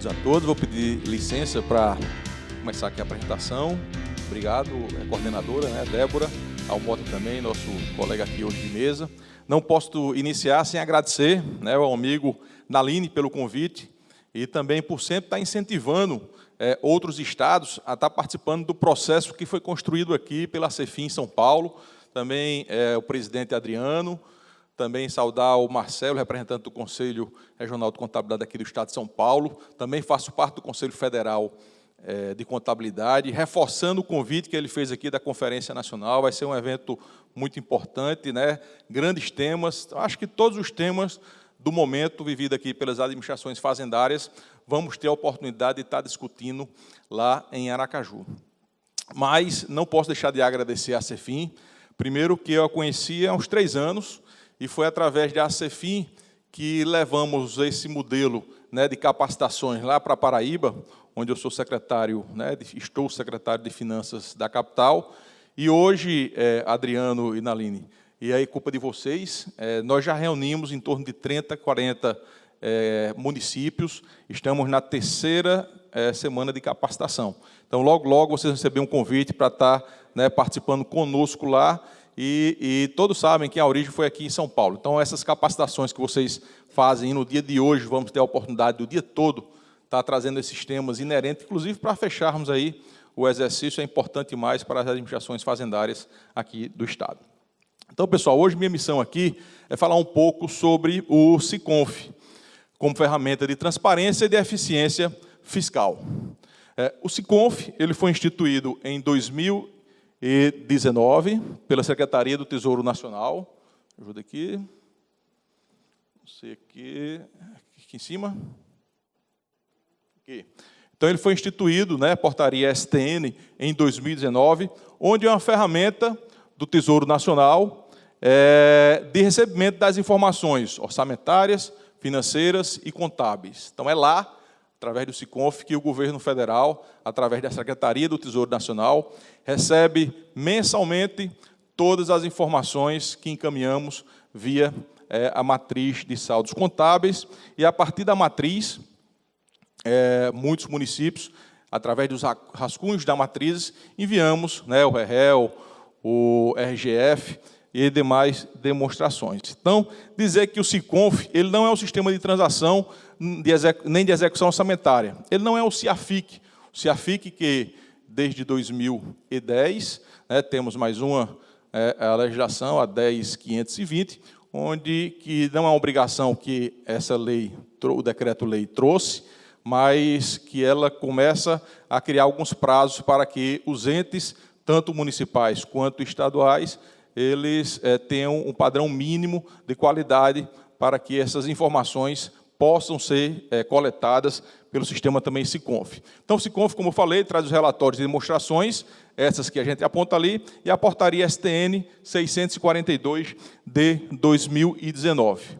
todos e a todas. Vou pedir licença para começar aqui a apresentação. Obrigado, coordenadora, Débora, ao Mota também, nosso colega aqui hoje de mesa. Não posso iniciar sem agradecer ao amigo Naline pelo convite e também por sempre estar incentivando outros estados a estar participando do processo que foi construído aqui pela Cefim em São Paulo. Também o presidente Adriano, também saudar o Marcelo, representante do Conselho Regional de Contabilidade aqui do Estado de São Paulo. Também faço parte do Conselho Federal de Contabilidade, reforçando o convite que ele fez aqui da Conferência Nacional. Vai ser um evento muito importante, grandes temas. Acho que todos os temas do momento vivido aqui pelas administrações fazendárias, vamos ter a oportunidade de estar discutindo lá em Aracaju. Mas não posso deixar de agradecer à Cefim. Primeiro, que eu a conheci há uns 3 anos, e foi através da Cefim que levamos esse modelo de capacitações lá para Paraíba, onde eu sou secretário, estou secretário de Finanças da capital, e hoje, Adriano e Naline, e aí culpa de vocês, nós já reunimos em torno de 30, 40 municípios, estamos na 3ª semana de capacitação. Então, logo, logo, vocês receberão um convite para estar participando conosco lá, e todos sabem que a origem foi aqui em São Paulo. Então, essas capacitações que vocês fazem, no dia de hoje, vamos ter a oportunidade, o dia todo, estar trazendo esses temas inerentes, inclusive para fecharmos aí o exercício, é importante mais para as administrações fazendárias aqui do Estado. Então, pessoal, hoje minha missão aqui é falar um pouco sobre o SICONF, como ferramenta de transparência e de eficiência fiscal. O SICONF ele foi instituído em 2019 pela Secretaria do Tesouro Nacional. Ajuda aqui. Você aqui em cima. Aqui. Então, ele foi instituído, portaria STN, em 2019, onde é uma ferramenta do Tesouro Nacional de recebimento das informações orçamentárias, financeiras e contábeis. Então, é lá, através do SICONF, que o governo federal, através da Secretaria do Tesouro Nacional, recebe mensalmente todas as informações que encaminhamos via a matriz de saldos contábeis, e a partir da matriz, muitos municípios, através dos rascunhos da matriz, enviamos o REL, o RGF e demais demonstrações. Então, dizer que o SICONF ele não é um sistema de transação nem de execução orçamentária. Ele não é o CIAFIC. O CIAFIC, que desde 2010, temos mais uma a legislação, a 10.520, onde que não é uma obrigação que essa lei, o decreto-lei trouxe, mas que ela começa a criar alguns prazos para que os entes, tanto municipais quanto estaduais, eles tenham um padrão mínimo de qualidade para que essas informações possam ser coletadas pelo sistema também SICONF. Então, o SICONF, como eu falei, traz os relatórios de demonstrações, essas que a gente aponta ali, e a portaria STN 642 de 2019.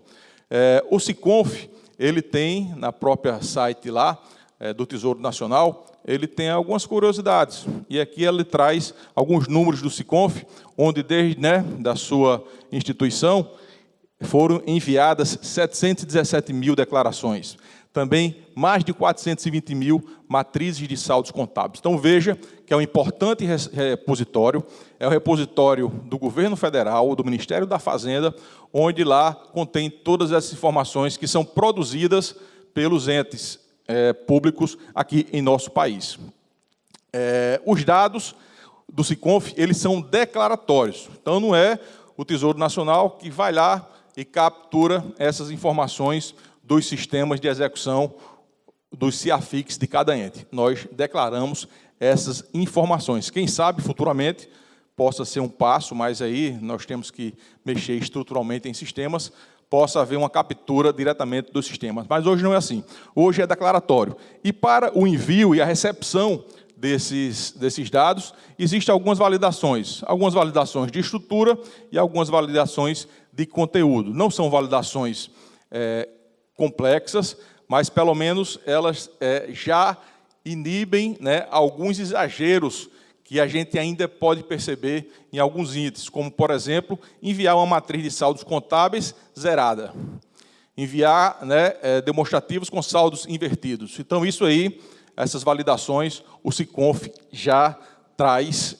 O SICONF, ele tem, na própria site lá, do Tesouro Nacional, ele tem algumas curiosidades. E aqui ele traz alguns números do SICONF, onde desde da sua instituição foram enviadas 717 mil declarações. Também mais de 420 mil matrizes de saldos contábeis. Então, veja que é um importante repositório, é o repositório do Governo Federal, do Ministério da Fazenda, onde lá contém todas essas informações que são produzidas pelos entes públicos aqui em nosso país. Os dados do SICONF, eles são declaratórios. Então, não é o Tesouro Nacional que vai lá e captura essas informações dos sistemas de execução dos CIAFICs de cada ente. Nós declaramos essas informações. Quem sabe, futuramente, possa ser um passo, mas aí nós temos que mexer estruturalmente em sistemas, possa haver uma captura diretamente dos sistemas. Mas hoje não é assim. Hoje é declaratório. E para o envio e a recepção desses dados, existem algumas validações de estrutura e algumas validações de conteúdo. Não são validações complexas, mas, pelo menos, elas já inibem alguns exageros que a gente ainda pode perceber em alguns índices, como, por exemplo, enviar uma matriz de saldos contábeis zerada. enviar, né, demonstrativos com saldos invertidos. Então, isso aí, essas validações, o SICONF já traz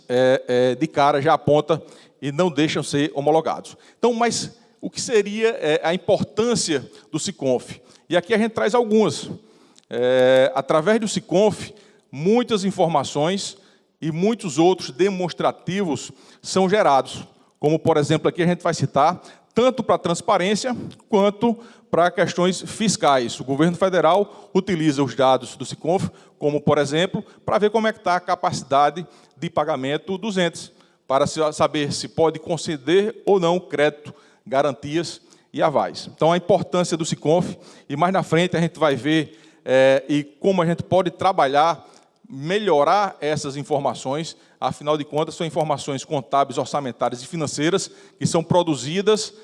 de cara, já aponta e não deixam ser homologados. Então, mas o que seria a importância do SICONF? E aqui a gente traz algumas. Através do SICONF, muitas informações e muitos outros demonstrativos são gerados, como, por exemplo, aqui a gente vai citar, tanto para transparência quanto para questões fiscais. O governo federal utiliza os dados do SICONF, como, por exemplo, para ver como é que está a capacidade de pagamento dos entes, para saber se pode conceder ou não crédito, garantias e avais. Então, a importância do SICONF, e mais na frente a gente vai ver e como a gente pode trabalhar, melhorar essas informações, afinal de contas, são informações contábeis, orçamentárias e financeiras que são produzidas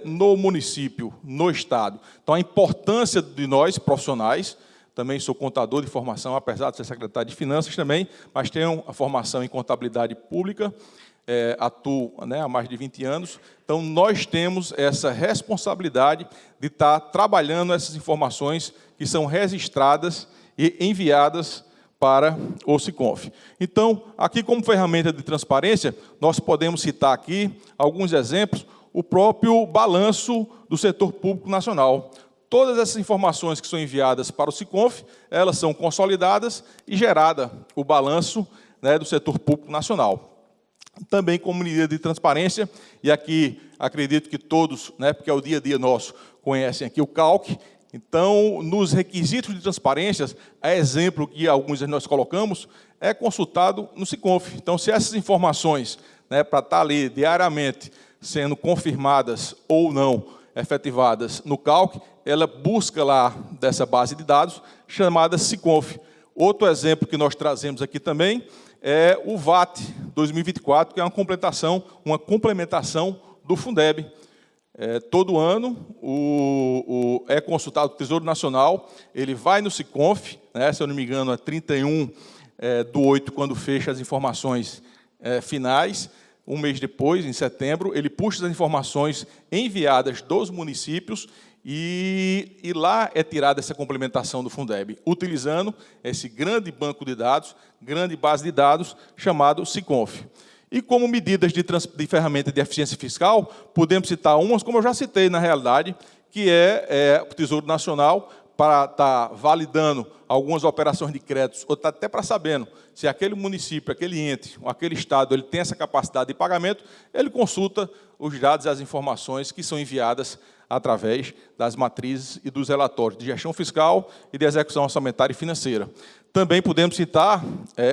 no município, no Estado. Então, a importância de nós, profissionais, também sou contador de formação, apesar de ser secretário de Finanças também, mas tenho a formação em contabilidade pública, atuo, né, há mais de 20 anos. Então, nós temos essa responsabilidade de estar trabalhando essas informações que são registradas e enviadas para o SICONF. Então, aqui como ferramenta de transparência, nós podemos citar aqui alguns exemplos, o próprio balanço do setor público nacional. Todas essas informações que são enviadas para o SICONF, elas são consolidadas e gerada o balanço, né, do setor público nacional. Também como medida de transparência, e aqui acredito que todos, né, porque é o dia a dia nosso, conhecem aqui o CALC. Então, nos requisitos de transparência, a exemplo que alguns de nós colocamos, é consultado no SICONF. Então, se essas informações, né, para estar ali diariamente sendo confirmadas ou não efetivadas no CALC, ela busca lá dessa base de dados chamada SICONF. Outro exemplo que nós trazemos aqui também é o VAT 2024, que é uma complementação do Fundeb. Todo ano é consultado o Tesouro Nacional, ele vai no SICONF, né, se eu não me engano, é 31/8, quando fecha as informações finais, um mês depois, em setembro, ele puxa as informações enviadas dos municípios e lá é tirada essa complementação do Fundeb, utilizando esse grande banco de dados, grande base de dados, chamado SICONF. E como medidas de ferramenta de eficiência fiscal, podemos citar umas, como eu já citei na realidade, que é o Tesouro Nacional, para estar validando algumas operações de créditos, ou até para sabendo se aquele município, aquele ente, ou aquele estado, ele tem essa capacidade de pagamento, ele consulta os dados e as informações que são enviadas através das matrizes e dos relatórios de gestão fiscal e de execução orçamentária e financeira. Também podemos citar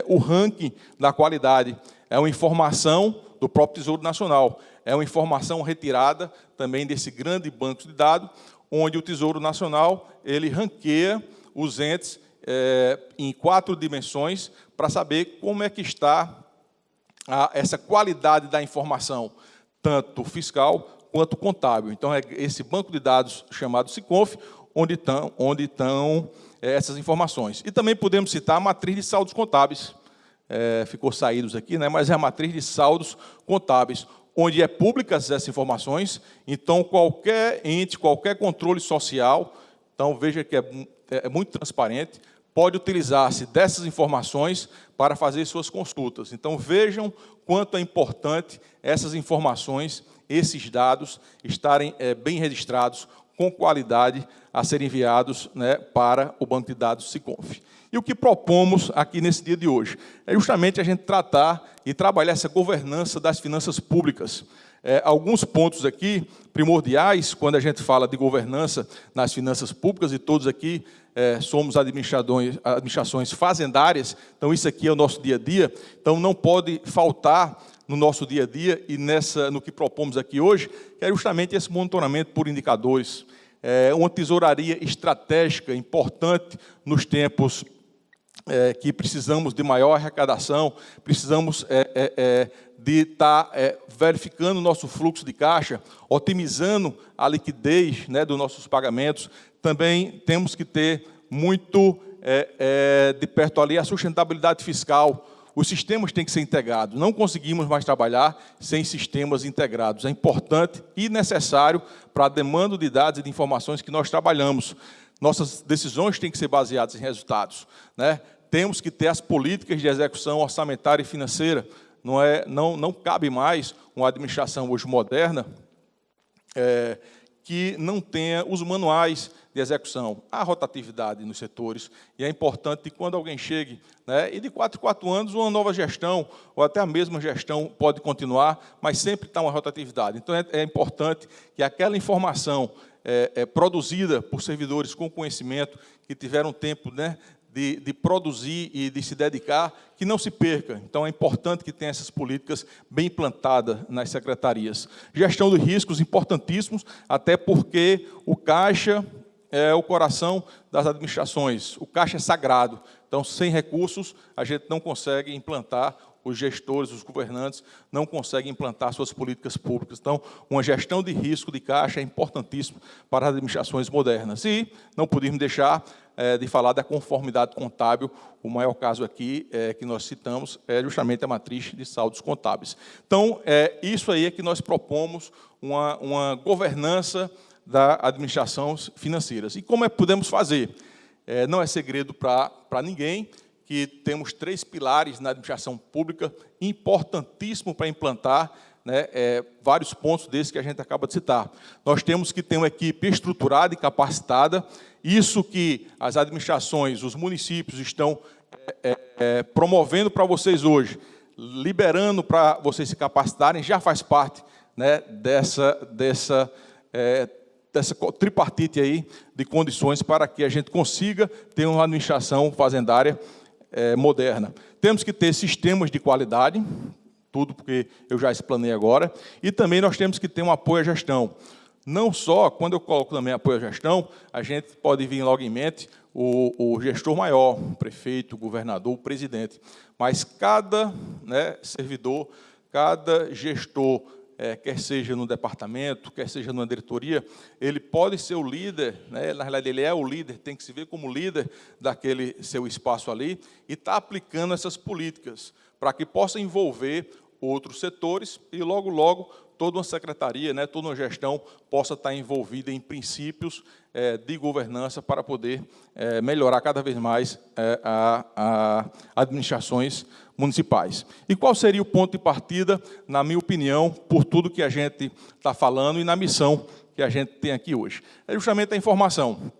o ranking da qualidade. É uma informação do próprio Tesouro Nacional. É uma informação retirada também desse grande banco de dados, onde o Tesouro Nacional ele ranqueia os entes em 4 dimensões para saber como é que está essa qualidade da informação, tanto fiscal quanto contábil. Então, é esse banco de dados chamado SICONF, onde estão essas informações. E também podemos citar a matriz de saldos contábeis. Ficou saídos aqui, né? Mas é a matriz de saldos contábeis, onde é públicas essas informações. Então, qualquer ente, qualquer controle social, então veja que é muito transparente, pode utilizar-se dessas informações para fazer suas consultas. Então, vejam quanto é importante essas informações, esses dados, estarem bem registrados, com qualidade, a serem enviados, né, para o banco de dados SICONF. E o que propomos aqui nesse dia de hoje é justamente a gente tratar e trabalhar essa governança das finanças públicas. Alguns pontos aqui primordiais, quando a gente fala de governança nas finanças públicas, e todos aqui somos administrações fazendárias, então isso aqui é o nosso dia a dia, então não pode faltar no nosso dia a dia e no que propomos aqui hoje, que é justamente esse monitoramento por indicadores, uma tesouraria estratégica importante nos tempos que precisamos de maior arrecadação, precisamos de estar verificando o nosso fluxo de caixa, otimizando a liquidez, né, dos nossos pagamentos. Também temos que ter muito de perto ali a sustentabilidade fiscal, Os sistemas têm que ser integrados. Não conseguimos mais trabalhar sem sistemas integrados. É importante e necessário para a demanda de dados e de informações que nós trabalhamos. Nossas decisões têm que ser baseadas em resultados, né? Temos que ter as políticas de execução orçamentária e financeira. Não cabe mais uma administração hoje moderna que não tenha os manuais de execução. Há rotatividade nos setores, e é importante que quando alguém chegue, né, e de 4 em 4 anos, uma nova gestão, ou até a mesma gestão pode continuar, mas sempre está uma rotatividade. Então, é importante que aquela informação produzida por servidores com conhecimento, que tiveram tempo, né, de produzir e de se dedicar, que não se perca. Então, é importante que tenha essas políticas bem implantadas nas secretarias. Gestão de riscos, importantíssimos, até porque o caixa é o coração das administrações. O caixa é sagrado. Então, sem recursos, a gente não consegue implantar, os gestores, os governantes, não conseguem implantar suas políticas públicas. Então, uma gestão de risco de caixa é importantíssima para as administrações modernas. E não podíamos deixar de falar da conformidade contábil. O maior caso aqui que nós citamos é justamente a matriz de saldos contábeis. Então, isso aí é que nós propomos uma governança das administrações financeiras. E como podemos fazer? Não é segredo para ninguém que temos 3 pilares na administração pública, importantíssimo para implantar, né, vários pontos desses que a gente acaba de citar. Nós temos que ter uma equipe estruturada e capacitada. Isso que as administrações, os municípios estão promovendo para vocês hoje, liberando para vocês se capacitarem, já faz parte, né, dessa tripartite aí de condições para que a gente consiga ter uma administração fazendária moderna. Temos que ter sistemas de qualidade, tudo porque eu já explanei agora, e também nós temos que ter um apoio à gestão. Não só, quando eu coloco também apoio à gestão, a gente pode vir logo em mente o gestor maior, o prefeito, o governador, o presidente, mas cada, né, servidor, cada gestor, quer seja no departamento, quer seja numa diretoria, ele pode ser o líder, né? Na realidade ele é o líder, tem que se ver como líder daquele seu espaço ali, e está aplicando essas políticas, para que possa envolver outros setores, e logo, logo, toda uma secretaria, né, toda uma gestão possa estar envolvida em princípios de governança para poder melhorar cada vez mais as administrações municipais. E qual seria o ponto de partida, na minha opinião, por tudo que a gente está falando e na missão que a gente tem aqui hoje? É justamente a informação.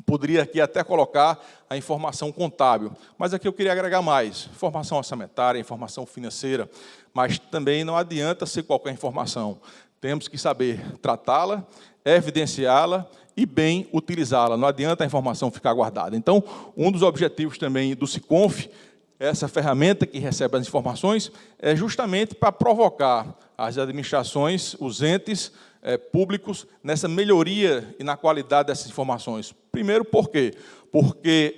Poderia aqui até colocar a informação contábil, mas aqui eu queria agregar mais. Informação orçamentária, informação financeira, mas também não adianta ser qualquer informação. Temos que saber tratá-la, evidenciá-la e bem utilizá-la. Não adianta a informação ficar guardada. Então, um dos objetivos também do SICONF, essa ferramenta que recebe as informações, é justamente para provocar as administrações, os entes públicos, nessa melhoria e na qualidade dessas informações. Primeiro, por quê? Porque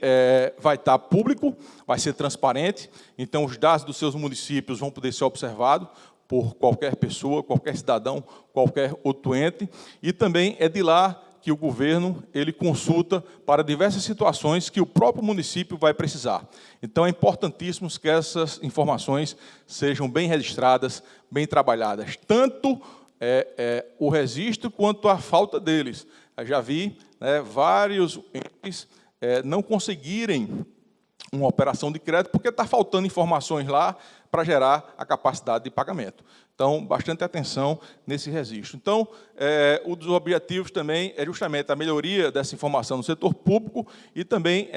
vai estar público, vai ser transparente, então os dados dos seus municípios vão poder ser observados por qualquer pessoa, qualquer cidadão, qualquer outro ente, e também é de lá que o governo ele consulta para diversas situações que o próprio município vai precisar. Então, é importantíssimo que essas informações sejam bem registradas, bem trabalhadas, tanto o registro quanto a falta deles. Eu já vi, né, vários entes não conseguirem uma operação de crédito porque está faltando informações lá para gerar a capacidade de pagamento. Então, bastante atenção nesse registro. Então, um dos objetivos também é justamente a melhoria dessa informação no setor público e também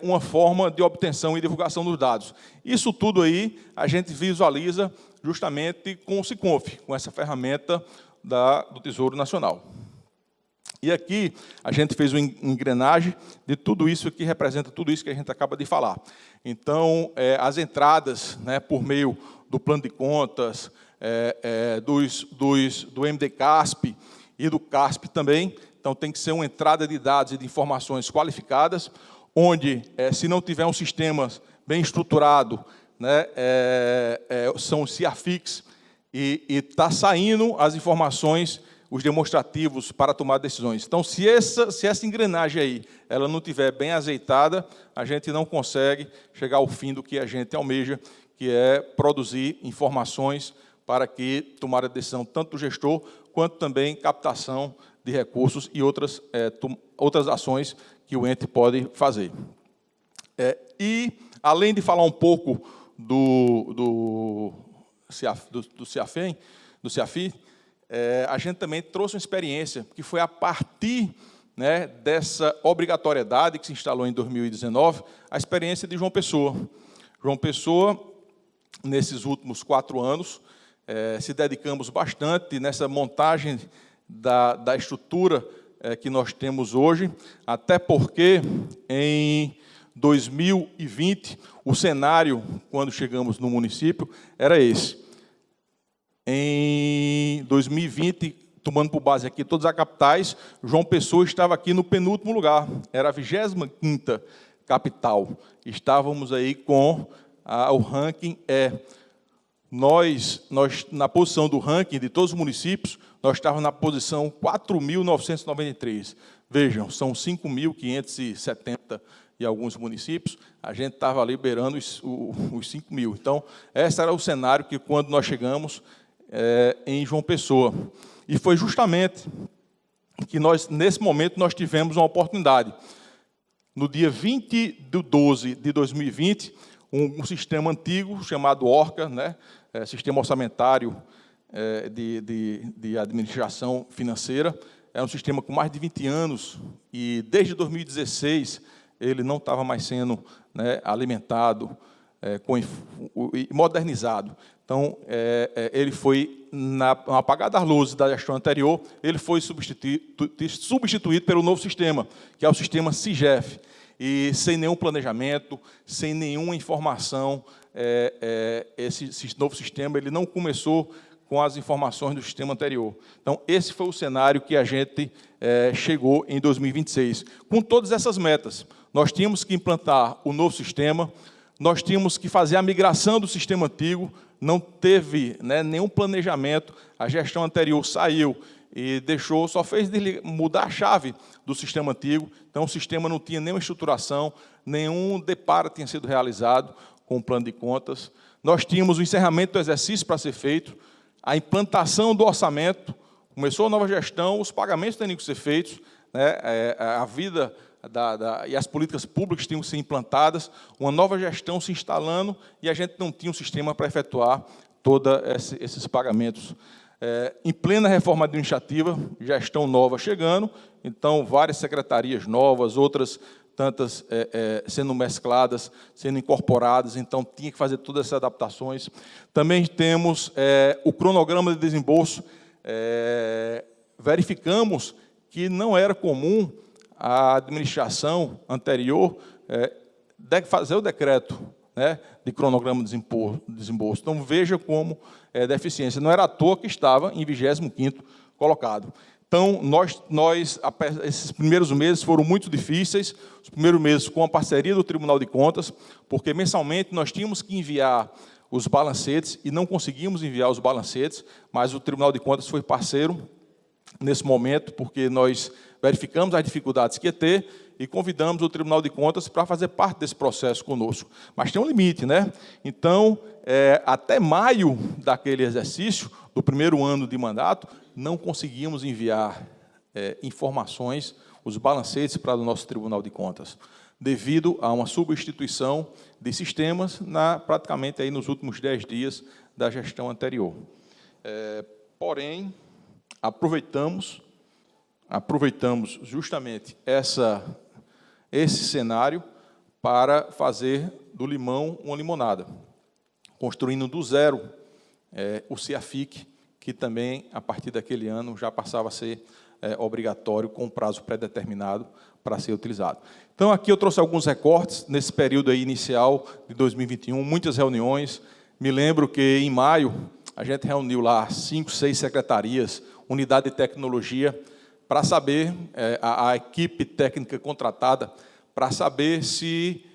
uma forma de obtenção e divulgação dos dados. Isso tudo aí a gente visualiza justamente com o SICONF, com essa ferramenta do Tesouro Nacional. E aqui a gente fez uma engrenagem de tudo isso que representa tudo isso que a gente acaba de falar. Então, as entradas, né, por meio do plano de contas, do MDCASP e do CASP também. Então, tem que ser uma entrada de dados e de informações qualificadas, onde, se não tiver um sistema bem estruturado, né, são os CIAFIX, e está saindo as informações, os demonstrativos para tomar decisões. Então, se essa engrenagem aí ela não estiver bem azeitada, a gente não consegue chegar ao fim do que a gente almeja, que é produzir informações para que tomar a decisão tanto do gestor, quanto também captação de recursos e outras ações que o ente pode fazer. E, além de falar um pouco do CIAFI, a gente também trouxe uma experiência, que foi a partir, né, dessa obrigatoriedade que se instalou em 2019, a experiência de João Pessoa. João Pessoa, nesses últimos 4 anos, se dedicamos bastante nessa montagem da estrutura que nós temos hoje, até porque, em 2020, o cenário, quando chegamos no município, era esse. Em 2020, tomando por base aqui todas as capitais, João Pessoa estava aqui no penúltimo lugar, era a 25ª capital. Estávamos aí com o ranking Nós, na posição do ranking de todos os municípios, nós estávamos na posição 4.993. Vejam, são 5.570 e alguns municípios, a gente estava liberando os 5.000. Então, esse era o cenário que, quando nós chegamos em João Pessoa. E foi justamente que nesse momento, nós tivemos uma oportunidade. No dia 20/12/2020, um sistema antigo chamado ORCA, né, Sistema Orçamentário de Administração Financeira, é um sistema com mais de 20 anos, e desde 2016 ele não estava mais sendo, né, alimentado e modernizado. Então, ele foi, no apagar das luzes da gestão anterior, ele foi substituído pelo novo sistema, que é o sistema SIGEF, e sem nenhum planejamento, sem nenhuma informação. Esse novo sistema ele não começou com as informações do sistema anterior. Então, esse foi o cenário que a gente chegou em 2026. Com todas essas metas, nós tínhamos que implantar o novo sistema, nós tínhamos que fazer a migração do sistema antigo, não teve, né, nenhum planejamento, a gestão anterior saiu e só fez mudar a chave do sistema antigo, então o sistema não tinha nenhuma estruturação, nenhum deparo tinha sido realizado com o plano de contas. Nós tínhamos o encerramento do exercício para ser feito, a implantação do orçamento, começou a nova gestão, os pagamentos tinham que ser feitos, né, a vida e as políticas públicas tinham que ser implantadas, uma nova gestão se instalando, e a gente não tinha um sistema para efetuar todos esses pagamentos. Em plena reforma administrativa, gestão nova chegando, então várias secretarias novas, outras tantas sendo mescladas, sendo incorporadas, então tinha que fazer todas essas adaptações. Também temos o cronograma de desembolso. Verificamos que não era comum a administração anterior fazer o decreto, né, de cronograma de desembolso. Então, veja como é deficiência. Não era à toa que estava em 25º colocado. Então, esses primeiros meses foram muito difíceis, os primeiros meses com a parceria do Tribunal de Contas, porque mensalmente nós tínhamos que enviar os balancetes e não conseguimos enviar os balancetes, mas o Tribunal de Contas foi parceiro nesse momento, porque nós verificamos as dificuldades que ia ter e convidamos o Tribunal de Contas para fazer parte desse processo conosco. Mas tem um limite, né? Então, até maio daquele exercício, do primeiro ano de mandato, não conseguimos enviar informações, os balancetes para o nosso Tribunal de Contas, devido a uma substituição de sistemas praticamente aí nos últimos 10 dias da gestão anterior. Porém, aproveitamos justamente esse cenário para fazer do limão uma limonada, construindo do zero o CIAFIC, que também, a partir daquele ano, já passava a ser obrigatório, com prazo pré-determinado para ser utilizado. Então, aqui eu trouxe alguns recortes, nesse período aí inicial de 2021, muitas reuniões. Me lembro que, em maio, a gente reuniu lá 5, 6 secretarias, unidade de tecnologia, para saber, a equipe técnica contratada, para saber se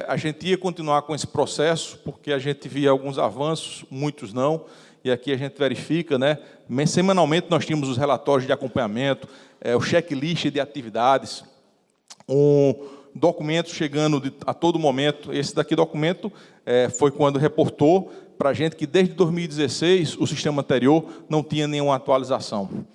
a gente ia continuar com esse processo, porque a gente via alguns avanços, muitos não, e aqui a gente verifica, né? Semanalmente nós tínhamos os relatórios de acompanhamento, o checklist de atividades, documentos chegando a todo momento. Esse documento foi quando reportou para a gente que desde 2016 o sistema anterior não tinha nenhuma atualização.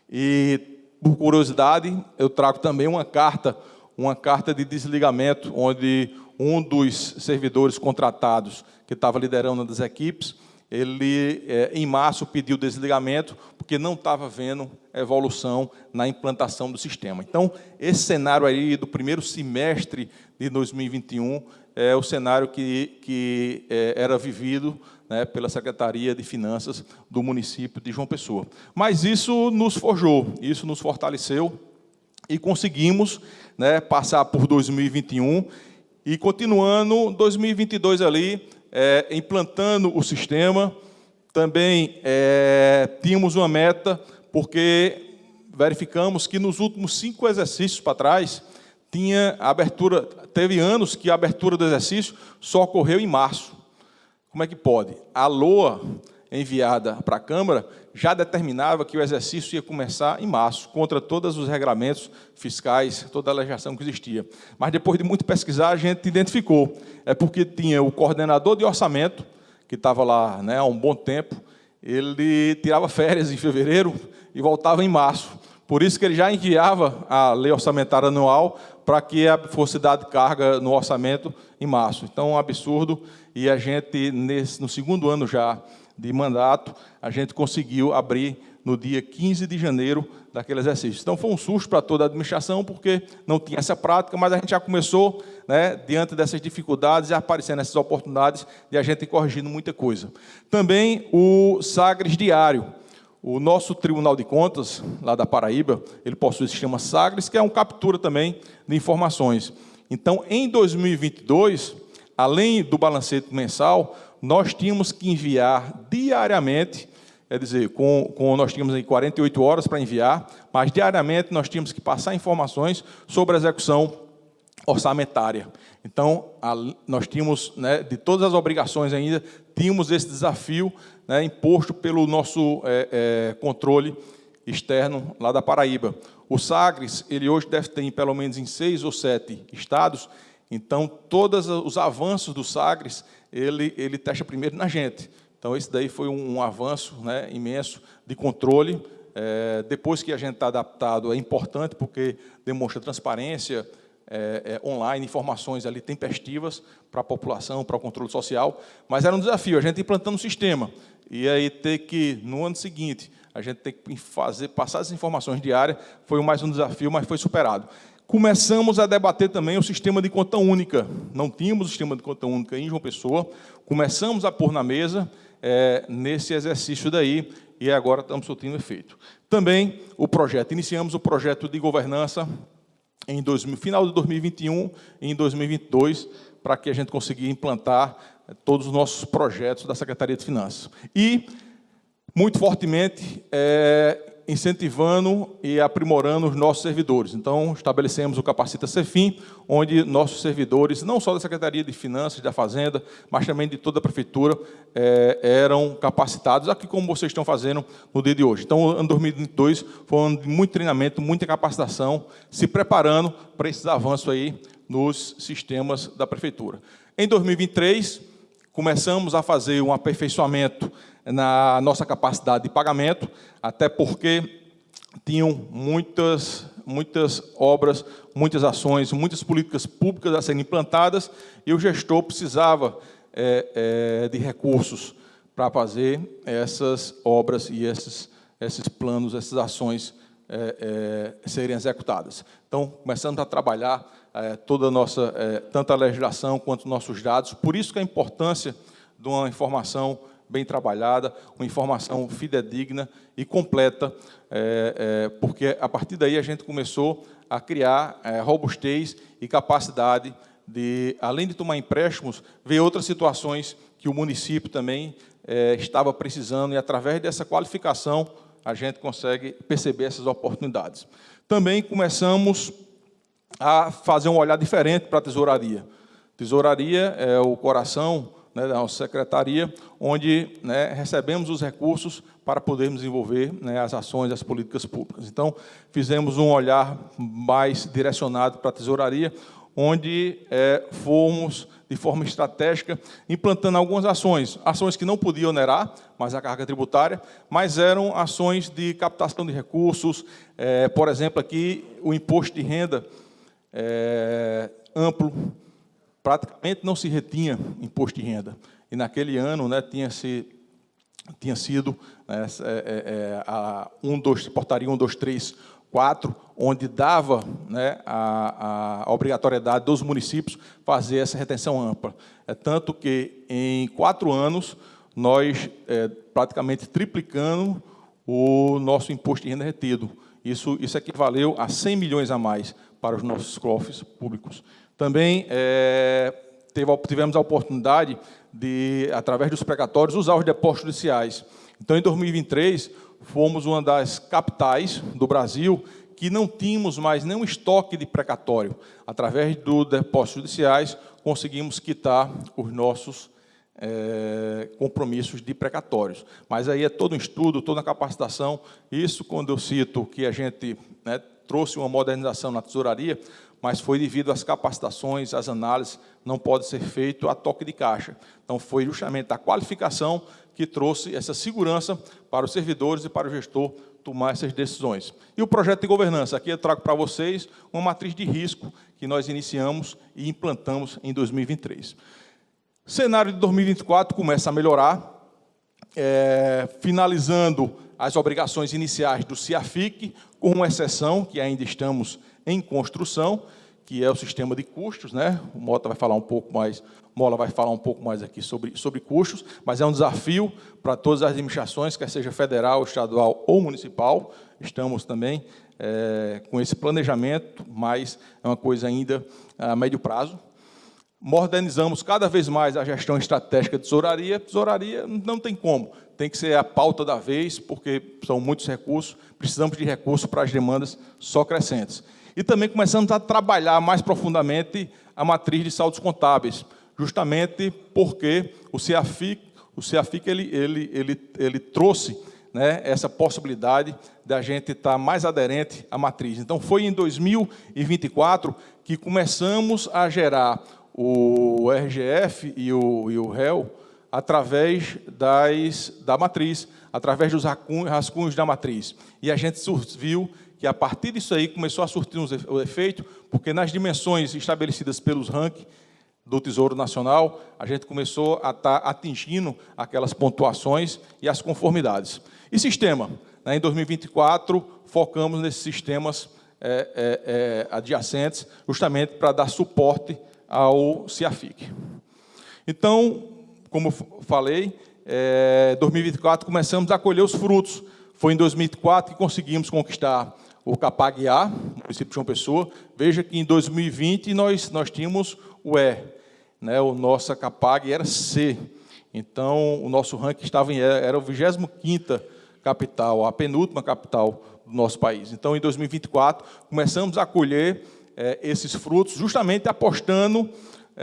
E, por curiosidade, eu trago também uma carta de desligamento, onde um dos servidores contratados, que estava liderando uma das equipes, ele, em março, pediu desligamento, porque não estava vendo evolução na implantação do sistema. Então, esse cenário aí do primeiro semestre de 2021 é o cenário que era vivido, né, pela Secretaria de Finanças do município de João Pessoa. Mas isso nos forjou, isso nos fortaleceu, e conseguimos, né, passar por 2021 e continuando 2022 ali, implantando o sistema. Também tínhamos uma meta, porque verificamos que nos últimos 5 exercícios para trás, teve anos que a abertura do exercício só ocorreu em março. Como é que pode? A LOA enviada para a Câmara já determinava que o exercício ia começar em março, contra todos os regramentos fiscais, toda a legislação que existia. Mas, depois de muito pesquisar, a gente identificou. É porque tinha o coordenador de orçamento, que estava lá, né, há um bom tempo, ele tirava férias em fevereiro e voltava em março. Por isso que ele já enviava a lei orçamentária anual para que fosse dada carga no orçamento em março. Então, um absurdo. E a gente, no segundo ano já de mandato, a gente conseguiu abrir no dia 15 de janeiro daquele exercício. Então, foi um susto para toda a administração, porque não tinha essa prática, mas a gente já começou, né, diante dessas dificuldades, já aparecendo essas oportunidades, e a gente corrigindo muita coisa. Também o Sagres Diário. O nosso Tribunal de Contas, lá da Paraíba, ele possui o sistema Sagres, que é uma captura também de informações. Então, em 2022, além do balancete mensal, nós tínhamos que enviar diariamente, quer dizer, nós tínhamos aí 48 horas para enviar, mas diariamente nós tínhamos que passar informações sobre a execução orçamentária. Então, nós tínhamos, né, de todas as obrigações ainda, tínhamos esse desafio, né, imposto pelo nosso controle externo lá da Paraíba. O Sagres, ele hoje deve ter pelo menos em 6 ou 7 estados. Então, todos os avanços do Sagres, ele testa primeiro na gente. Então, esse daí foi um avanço, né, imenso de controle. Depois que a gente está adaptado, é importante, porque demonstra transparência online, informações ali tempestivas para a população, para o controle social. Mas era um desafio, a gente implantando um sistema. E aí, ter que, no ano seguinte, a gente tem que passar as informações diárias, foi mais um desafio, mas foi superado. Começamos a debater também o sistema de conta única. Não tínhamos o sistema de conta única em João Pessoa. Começamos a pôr na mesa nesse exercício daí, e agora estamos surtindo efeito. Também iniciamos o projeto de governança em final de 2021 e em 2022, para que a gente consiga implantar todos os nossos projetos da Secretaria de Finanças. E, muito fortemente, incentivando e aprimorando os nossos servidores. Então, estabelecemos o Capacita Cefim, onde nossos servidores, não só da Secretaria de Finanças, da Fazenda, mas também de toda a Prefeitura, eram capacitados, aqui como vocês estão fazendo no dia de hoje. Então, o ano 2022 foi um ano de muito treinamento, muita capacitação, se preparando para esses avanços aí nos sistemas da Prefeitura. Em 2023, começamos a fazer um aperfeiçoamento na nossa capacidade de pagamento, até porque tinham muitas obras, muitas ações, muitas políticas públicas a serem implantadas, e o gestor precisava de recursos para fazer essas obras e esses planos, essas ações serem executadas. Então, começamos a trabalhar toda a nossa, tanto a legislação quanto os nossos dados. Por isso que a importância de uma informação bem trabalhada, uma informação fidedigna e completa, porque a partir daí a gente começou a criar robustez e capacidade de, além de tomar empréstimos, ver outras situações que o município também estava precisando, e através dessa qualificação a gente consegue perceber essas oportunidades. Também começamos a fazer um olhar diferente para a tesouraria. Tesouraria é o coração, né, da nossa secretaria, onde, né, recebemos os recursos para podermos desenvolver, né, as ações, as políticas públicas. Então, fizemos um olhar mais direcionado para a tesouraria, onde fomos, de forma estratégica, implantando algumas ações que não podiam onerar mais a carga tributária, mas eram ações de captação de recursos, por exemplo, aqui o imposto de renda amplo, praticamente não se retinha imposto de renda. E naquele ano, né, tinha sido a portaria 1234, onde dava, né, a obrigatoriedade dos municípios fazer essa retenção ampla. Tanto que, em 4 anos, nós praticamente triplicamos o nosso imposto de renda retido. Isso equivaleu a 100 milhões a mais para os nossos cofres públicos. Também tivemos a oportunidade de, através dos precatórios, usar os depósitos judiciais. Então, em 2023, fomos uma das capitais do Brasil que não tínhamos mais nenhum estoque de precatório. Através dos depósitos judiciais, conseguimos quitar os nossos compromissos de precatórios. Mas aí é todo um estudo, toda uma capacitação. Isso, quando eu cito que a gente, né, trouxe uma modernização na tesouraria, mas foi devido às capacitações, às análises, não pode ser feito a toque de caixa. Então, foi justamente a qualificação que trouxe essa segurança para os servidores e para o gestor tomar essas decisões. E o projeto de governança, aqui eu trago para vocês uma matriz de risco que nós iniciamos e implantamos em 2023. O cenário de 2024 começa a melhorar, finalizando as obrigações iniciais do CIAFIC, com uma exceção, que ainda estamos em construção, que é o sistema de custos, né? O Mola vai falar um pouco mais aqui sobre custos, mas é um desafio para todas as administrações, quer seja federal, estadual ou municipal. Estamos também com esse planejamento, mas é uma coisa ainda a médio prazo. Modernizamos cada vez mais a gestão estratégica de tesouraria. Tesouraria não tem como, tem que ser a pauta da vez, porque são muitos recursos, precisamos de recursos para as demandas só crescentes. E também começamos a trabalhar mais profundamente a matriz de saldos contábeis, justamente porque o CIAFIC ele trouxe, né, essa possibilidade da gente estar mais aderente à matriz. Então, foi em 2024 que começamos a gerar o RGF e o REL através da matriz, através dos rascunhos da matriz. E a gente viu que, a partir disso aí, começou a surtir o efeito, porque nas dimensões estabelecidas pelos rankings do Tesouro Nacional, a gente começou a estar atingindo aquelas pontuações e as conformidades. E sistema, né, em 2024, focamos nesses sistemas adjacentes, justamente para dar suporte ao CIAFIC. Então, como falei, em 2024 começamos a colher os frutos. Foi em 2004 que conseguimos conquistar o CAPAG-A, município de João Pessoa. Veja que em 2020 nós tínhamos o E, né? O nosso CAPAG era C. Então, o nosso ranking era a 25ª capital, a penúltima capital do nosso país. Então, em 2024, começamos a colher esses frutos, justamente apostando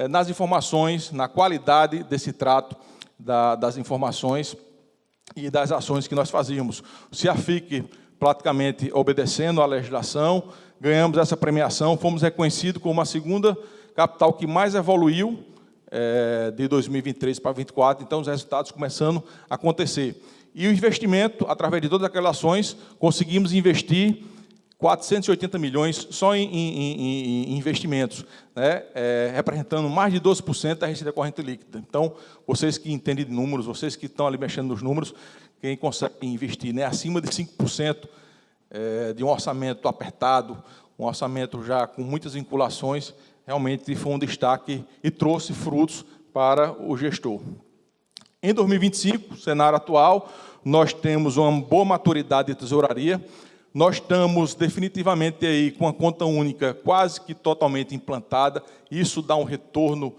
nas informações, na qualidade desse trato das informações e das ações que nós fazíamos. O CIAFIC, praticamente obedecendo à legislação, ganhamos essa premiação, fomos reconhecidos como a 2ª capital que mais evoluiu de 2023 para 2024, então os resultados começando a acontecer. E o investimento, através de todas aquelas ações, conseguimos investir 480 milhões só em investimentos, né? Representando mais de 12% da receita corrente líquida. Então, vocês que entendem de números, vocês que estão ali mexendo nos números, quem consegue investir, né, acima de 5% de um orçamento apertado, um orçamento já com muitas vinculações, realmente foi um destaque e trouxe frutos para o gestor. Em 2025, cenário atual, nós temos uma boa maturidade de tesouraria. Nós estamos definitivamente aí com a conta única quase que totalmente implantada. Isso dá um retorno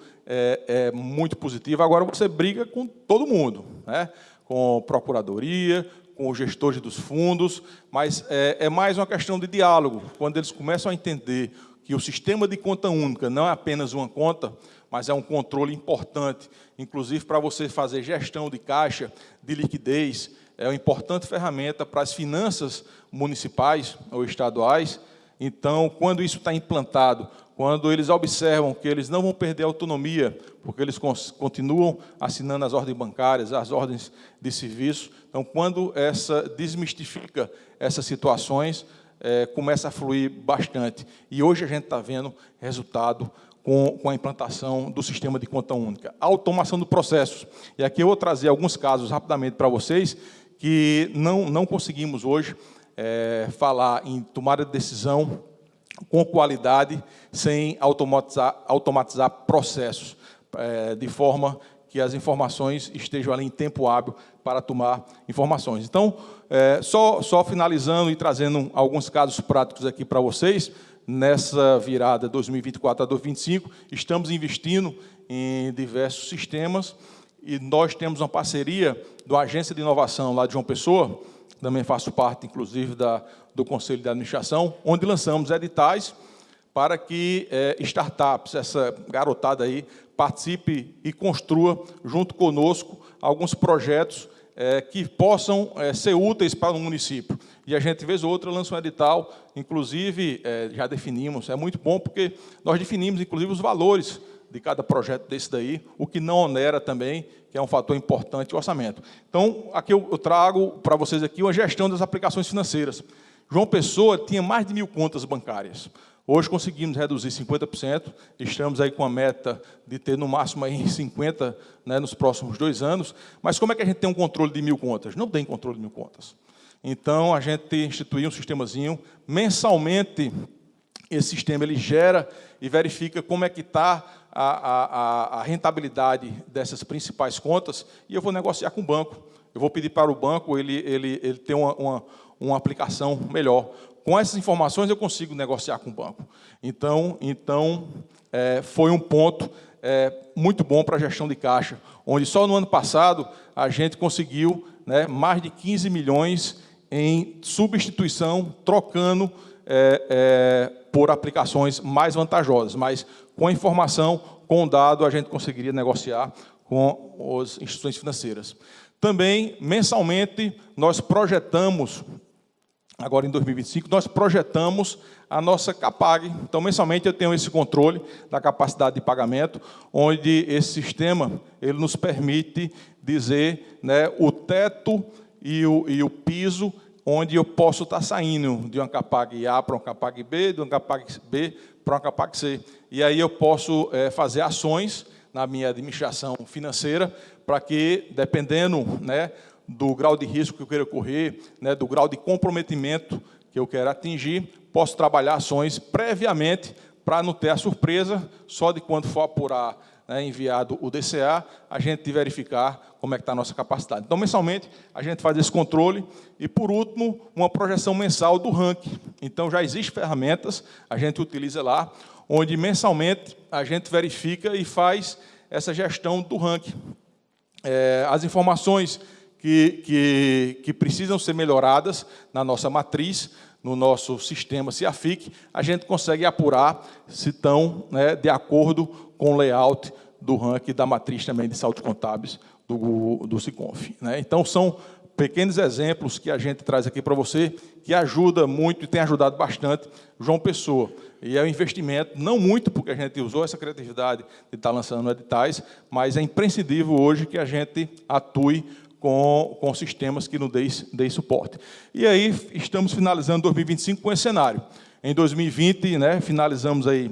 muito positivo. Agora você briga com todo mundo, né? Com a procuradoria, com os gestores dos fundos, mas é mais uma questão de diálogo. Quando eles começam a entender que o sistema de conta única não é apenas uma conta, mas é um controle importante, inclusive para você fazer gestão de caixa, de liquidez, é uma importante ferramenta para as finanças municipais ou estaduais. Então, quando isso está implantado quando eles observam que eles não vão perder a autonomia, porque eles continuam assinando as ordens bancárias, as ordens de serviço. Então, quando desmistifica essas situações, começa a fluir bastante. E hoje a gente está vendo resultado com a implantação do sistema de conta única. A automação do processo. E aqui eu vou trazer alguns casos rapidamente para vocês, que não conseguimos hoje falar em tomada de decisão com qualidade, sem automatizar processos, de forma que as informações estejam ali em tempo hábil para tomar informações. Então, só finalizando e trazendo alguns casos práticos aqui para vocês, nessa virada 2024 a 2025, estamos investindo em diversos sistemas e nós temos uma parceria de uma agência de inovação lá de João Pessoa, também faço parte, inclusive, do Conselho de Administração, onde lançamos editais para que startups, essa garotada aí, participe e construa, junto conosco, alguns projetos que possam ser úteis para o município. E a gente, vez ou outra, lança um edital, inclusive, já definimos, é muito bom, porque nós definimos, inclusive, os valores de cada projeto desse daí, o que não onera também, que é um fator importante, o orçamento. Então, aqui eu trago para vocês aqui uma gestão das aplicações financeiras. João Pessoa tinha mais de 1.000 contas bancárias. Hoje conseguimos reduzir 50%, estamos aí com a meta de ter no máximo aí 50, né, nos próximos 2 anos. Mas como é que a gente tem um controle de 1.000 contas? Não tem controle de 1.000 contas. Então, a gente instituiu um sistemazinho, mensalmente, esse sistema ele gera e verifica como é que está a rentabilidade dessas principais contas, e eu vou negociar com o banco. Eu vou pedir para o banco ele ter uma aplicação melhor. Com essas informações, eu consigo negociar com o banco. Então foi um ponto muito bom para a gestão de caixa, onde só no ano passado a gente conseguiu, né, mais de 15 milhões em substituição, trocando por aplicações mais vantajosas, mas com a informação, com o dado, a gente conseguiria negociar com as instituições financeiras. Também, mensalmente, nós projetamos, agora em 2025, nós projetamos a nossa CAPAG. Então, mensalmente, eu tenho esse controle da capacidade de pagamento, onde esse sistema ele nos permite dizer, né, o teto e o piso, onde eu posso estar saindo de uma CAPAG A para uma CAPAG B, de uma CAPAG B para uma CAPAG C. E aí eu posso fazer ações na minha administração financeira para que, dependendo, né, do grau de risco que eu queira correr, né, do grau de comprometimento que eu quero atingir, posso trabalhar ações previamente para não ter a surpresa, só de quando for apurar, né, enviado o DCA, a gente verificar como é que está a nossa capacidade. Então, mensalmente, a gente faz esse controle. E, por último, uma projeção mensal do ranking. Então, já existem ferramentas, a gente utiliza lá, onde mensalmente a gente verifica e faz essa gestão do ranking. As informações que precisam ser melhoradas na nossa matriz, no nosso sistema CIAFIC, a gente consegue apurar se estão, né, de acordo com o layout do ranking da matriz também de saldos contábeis do SICONF. Né? Então, são pequenos exemplos que a gente traz aqui para você, que ajuda muito e tem ajudado bastante João Pessoa. E é um investimento, não muito, porque a gente usou essa criatividade de estar lançando editais, mas é imprescindível hoje que a gente atue com sistemas que nos deem suporte. E aí, estamos finalizando 2025 com esse cenário. Em 2020, né, finalizamos aí,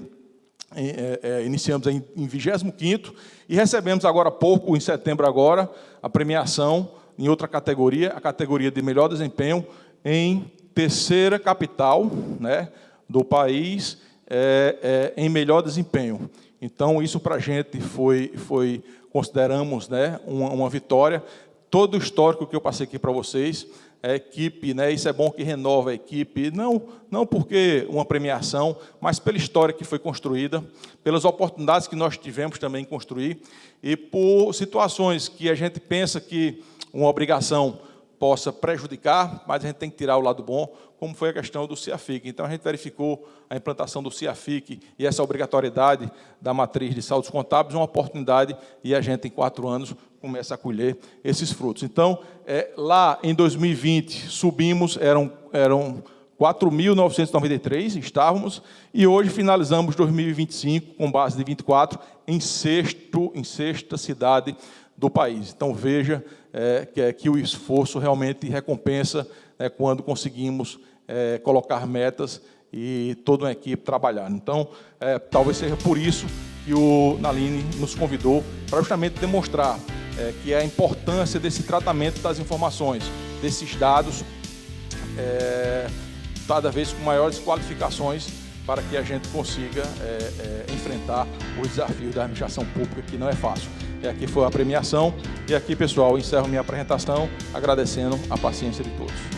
iniciamos aí em 25º, e recebemos agora há pouco, em setembro agora, a premiação em outra categoria, a categoria de melhor desempenho, em terceira capital, né, do país, em melhor desempenho. Então, isso para a gente consideramos, né, uma vitória. Todo o histórico que eu passei aqui para vocês, a equipe, né, isso é bom que renova a equipe, não porque uma premiação, mas pela história que foi construída, pelas oportunidades que nós tivemos também em construir, e por situações que a gente pensa que uma obrigação possa prejudicar, mas a gente tem que tirar o lado bom, como foi a questão do CIAFIC. Então, a gente verificou a implantação do CIAFIC e essa obrigatoriedade da matriz de saldos contábeis, uma oportunidade, e a gente, em 4 anos, começa a colher esses frutos. Então, lá em 2020, subimos, eram 4.993 estávamos, e hoje finalizamos 2025 com base de 24 em sexta cidade do país. Então veja que o esforço realmente recompensa quando conseguimos colocar metas e toda uma equipe trabalhar. Então talvez seja por isso que o Naline nos convidou para justamente demonstrar que a importância desse tratamento das informações, desses dados, cada vez com maiores qualificações para que a gente consiga enfrentar os desafios da administração pública, que não é fácil. E aqui foi a premiação, e aqui, pessoal, encerro minha apresentação agradecendo a paciência de todos.